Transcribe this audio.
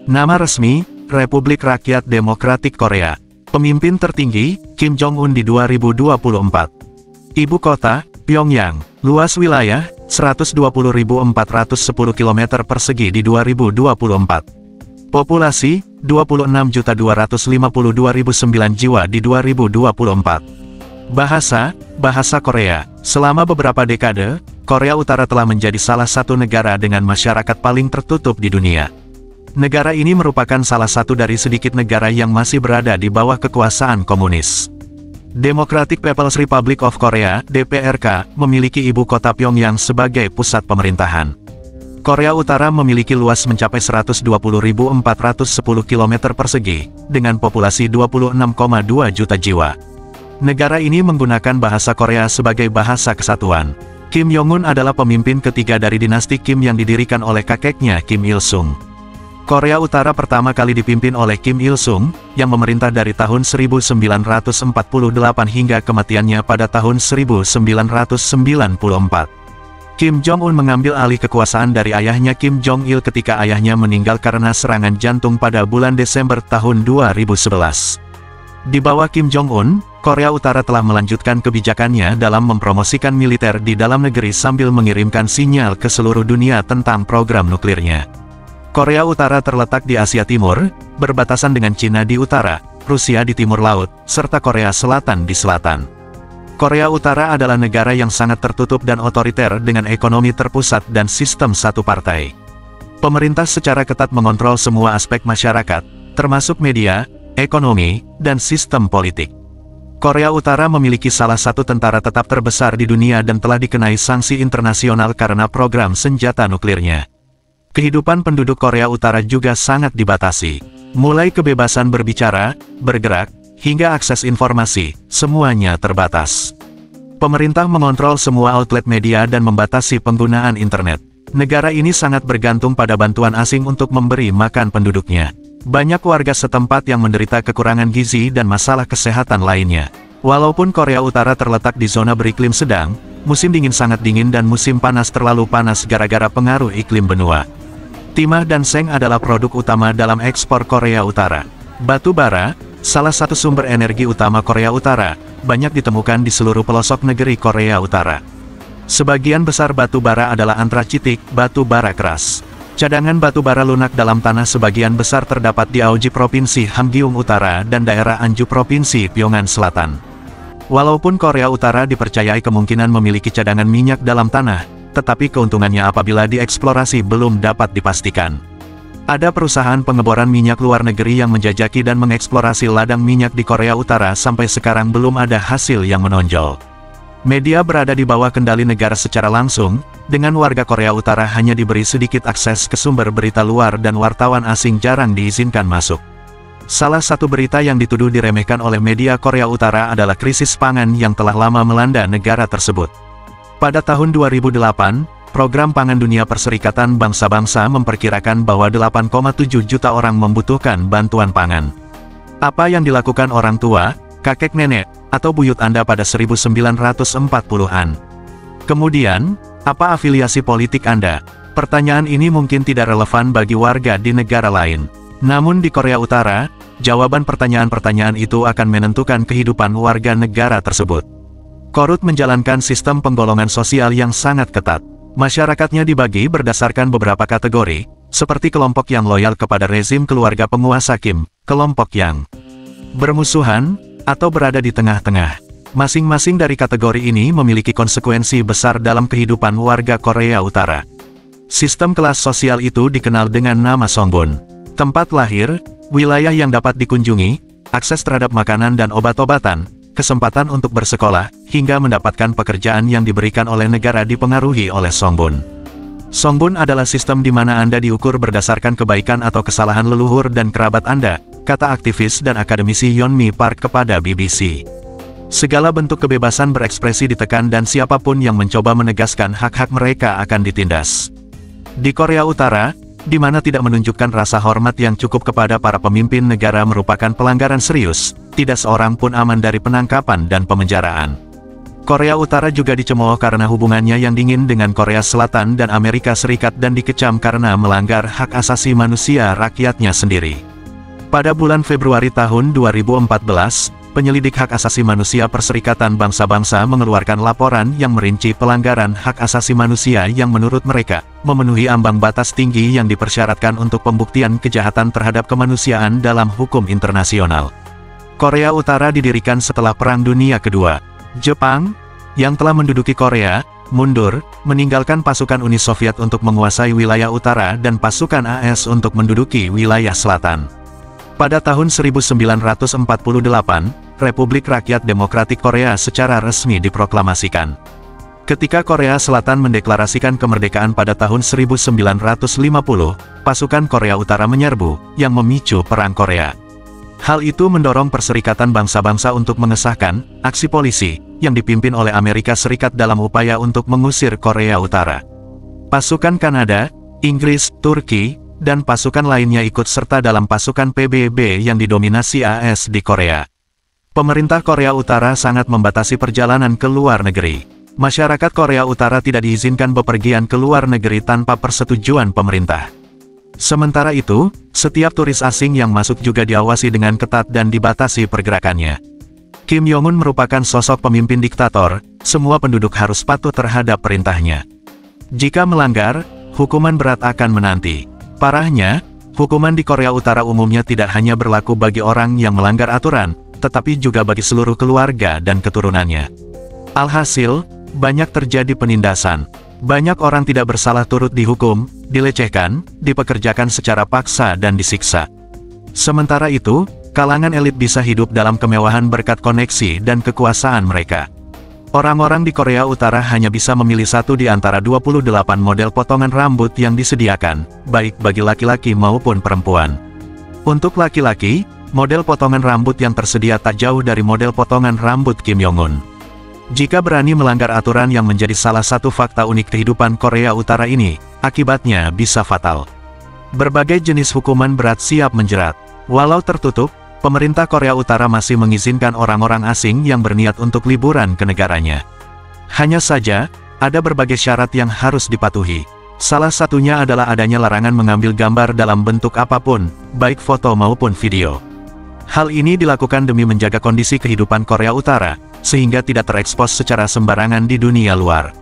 Nama resmi, Republik Rakyat Demokratik Korea. Pemimpin tertinggi, Kim Jong-un di 2024. Ibu kota, Pyongyang. Luas wilayah, 120.410 km persegi di 2024. Populasi, 26.252.009 jiwa di 2024. Bahasa Korea. Selama beberapa dekade, Korea Utara telah menjadi salah satu negara dengan masyarakat paling tertutup di dunia. Negara ini merupakan salah satu dari sedikit negara yang masih berada di bawah kekuasaan komunis. Democratic People's Republic of Korea (DPRK) memiliki ibu kota Pyongyang sebagai pusat pemerintahan. Korea Utara memiliki luas mencapai 120.410 km persegi, dengan populasi 26,2 juta jiwa. Negara ini menggunakan bahasa Korea sebagai bahasa kesatuan. Kim Jong-un adalah pemimpin ketiga dari dinasti Kim yang didirikan oleh kakeknya Kim Il-sung. Korea Utara pertama kali dipimpin oleh Kim Il-sung, yang memerintah dari tahun 1948 hingga kematiannya pada tahun 1994. Kim Jong-un mengambil alih kekuasaan dari ayahnya Kim Jong-il ketika ayahnya meninggal karena serangan jantung pada bulan Desember tahun 2011. Di bawah Kim Jong-un, Korea Utara telah melanjutkan kebijakannya dalam mempromosikan militer di dalam negeri sambil mengirimkan sinyal ke seluruh dunia tentang program nuklirnya. Korea Utara terletak di Asia Timur, berbatasan dengan Cina di utara, Rusia di timur laut, serta Korea Selatan di selatan. Korea Utara adalah negara yang sangat tertutup dan otoriter dengan ekonomi terpusat dan sistem satu partai. Pemerintah secara ketat mengontrol semua aspek masyarakat, termasuk media, ekonomi, dan sistem politik. Korea Utara memiliki salah satu tentara tetap terbesar di dunia dan telah dikenai sanksi internasional karena program senjata nuklirnya. Kehidupan penduduk Korea Utara juga sangat dibatasi. Mulai kebebasan berbicara, bergerak, hingga akses informasi, semuanya terbatas. Pemerintah mengontrol semua outlet media dan membatasi penggunaan internet. Negara ini sangat bergantung pada bantuan asing untuk memberi makan penduduknya. Banyak warga setempat yang menderita kekurangan gizi dan masalah kesehatan lainnya. Walaupun Korea Utara terletak di zona beriklim sedang, musim dingin sangat dingin dan musim panas terlalu panas gara-gara pengaruh iklim benua. Timah dan seng adalah produk utama dalam ekspor Korea Utara. Batu bara, salah satu sumber energi utama Korea Utara, banyak ditemukan di seluruh pelosok negeri Korea Utara. Sebagian besar batu bara adalah antracitik, batu bara keras. Cadangan batu bara lunak dalam tanah sebagian besar terdapat di Aoji Provinsi Hamgyong Utara dan daerah Anju Provinsi Pyongan Selatan. Walaupun Korea Utara dipercayai kemungkinan memiliki cadangan minyak dalam tanah, tetapi keuntungannya apabila dieksplorasi belum dapat dipastikan. Ada perusahaan pengeboran minyak luar negeri yang menjajaki dan mengeksplorasi ladang minyak di Korea Utara sampai sekarang belum ada hasil yang menonjol. Media berada di bawah kendali negara secara langsung, dengan warga Korea Utara hanya diberi sedikit akses ke sumber berita luar dan wartawan asing jarang diizinkan masuk. Salah satu berita yang dituduh diremehkan oleh media Korea Utara adalah krisis pangan yang telah lama melanda negara tersebut. Pada tahun 2008, Program Pangan Dunia Perserikatan Bangsa-Bangsa memperkirakan bahwa 8,7 juta orang membutuhkan bantuan pangan. Apa yang dilakukan orang tua, kakek nenek, atau buyut Anda pada 1940-an? Kemudian, apa afiliasi politik Anda? Pertanyaan ini mungkin tidak relevan bagi warga di negara lain. Namun di Korea Utara, jawaban pertanyaan-pertanyaan itu akan menentukan kehidupan warga negara tersebut. Korut menjalankan sistem penggolongan sosial yang sangat ketat. Masyarakatnya dibagi berdasarkan beberapa kategori, seperti kelompok yang loyal kepada rezim keluarga penguasa Kim, kelompok yang bermusuhan, atau berada di tengah-tengah. Masing-masing dari kategori ini memiliki konsekuensi besar dalam kehidupan warga Korea Utara. Sistem kelas sosial itu dikenal dengan nama Songbun. Tempat lahir, wilayah yang dapat dikunjungi, akses terhadap makanan dan obat-obatan, kesempatan untuk bersekolah, hingga mendapatkan pekerjaan yang diberikan oleh negara dipengaruhi oleh Songbun. Songbun adalah sistem di mana Anda diukur berdasarkan kebaikan atau kesalahan leluhur dan kerabat Anda, kata aktivis dan akademisi Yeonmi Park kepada BBC. Segala bentuk kebebasan berekspresi ditekan dan siapapun yang mencoba menegaskan hak-hak mereka akan ditindas. Di Korea Utara, di mana tidak menunjukkan rasa hormat yang cukup kepada para pemimpin negara merupakan pelanggaran serius, tidak seorang pun aman dari penangkapan dan pemenjaraan. Korea Utara juga dicemooh karena hubungannya yang dingin dengan Korea Selatan dan Amerika Serikat dan dikecam karena melanggar hak asasi manusia rakyatnya sendiri. Pada bulan Februari tahun 2014, penyelidik hak asasi manusia Perserikatan Bangsa-Bangsa mengeluarkan laporan yang merinci pelanggaran hak asasi manusia yang menurut mereka memenuhi ambang batas tinggi yang dipersyaratkan untuk pembuktian kejahatan terhadap kemanusiaan dalam hukum internasional. Korea Utara didirikan setelah Perang Dunia Kedua. Jepang, yang telah menduduki Korea, mundur, meninggalkan pasukan Uni Soviet untuk menguasai wilayah utara dan pasukan AS untuk menduduki wilayah selatan. Pada tahun 1948, Republik Rakyat Demokratik Korea secara resmi diproklamasikan. Ketika Korea Selatan mendeklarasikan kemerdekaan pada tahun 1950, pasukan Korea Utara menyerbu, yang memicu Perang Korea. Hal itu mendorong Perserikatan Bangsa-Bangsa untuk mengesahkan aksi polisi yang dipimpin oleh Amerika Serikat dalam upaya untuk mengusir Korea Utara. Pasukan Kanada, Inggris, Turki, dan pasukan lainnya ikut serta dalam pasukan PBB yang didominasi AS di Korea. Pemerintah Korea Utara sangat membatasi perjalanan ke luar negeri. Masyarakat Korea Utara tidak diizinkan bepergian ke luar negeri tanpa persetujuan pemerintah. Sementara itu, setiap turis asing yang masuk juga diawasi dengan ketat dan dibatasi pergerakannya. Kim Jong-un merupakan sosok pemimpin diktator, semua penduduk harus patuh terhadap perintahnya. Jika melanggar, hukuman berat akan menanti. Parahnya, hukuman di Korea Utara umumnya tidak hanya berlaku bagi orang yang melanggar aturan, tetapi juga bagi seluruh keluarga dan keturunannya. Alhasil, banyak terjadi penindasan. Banyak orang tidak bersalah turut dihukum, dilecehkan, dipekerjakan secara paksa dan disiksa. Sementara itu, kalangan elit bisa hidup dalam kemewahan berkat koneksi dan kekuasaan mereka. Orang-orang di Korea Utara hanya bisa memilih satu di antara 28 model potongan rambut yang disediakan, baik bagi laki-laki maupun perempuan. Untuk laki-laki, model potongan rambut yang tersedia tak jauh dari model potongan rambut Kim Jong-un. Jika berani melanggar aturan yang menjadi salah satu fakta unik kehidupan Korea Utara ini, akibatnya bisa fatal. Berbagai jenis hukuman berat siap menjerat. Walau tertutup, pemerintah Korea Utara masih mengizinkan orang-orang asing yang berniat untuk liburan ke negaranya. Hanya saja, ada berbagai syarat yang harus dipatuhi. Salah satunya adalah adanya larangan mengambil gambar dalam bentuk apapun, baik foto maupun video. Hal ini dilakukan demi menjaga kondisi kehidupan Korea Utara, sehingga tidak terekspos secara sembarangan di dunia luar.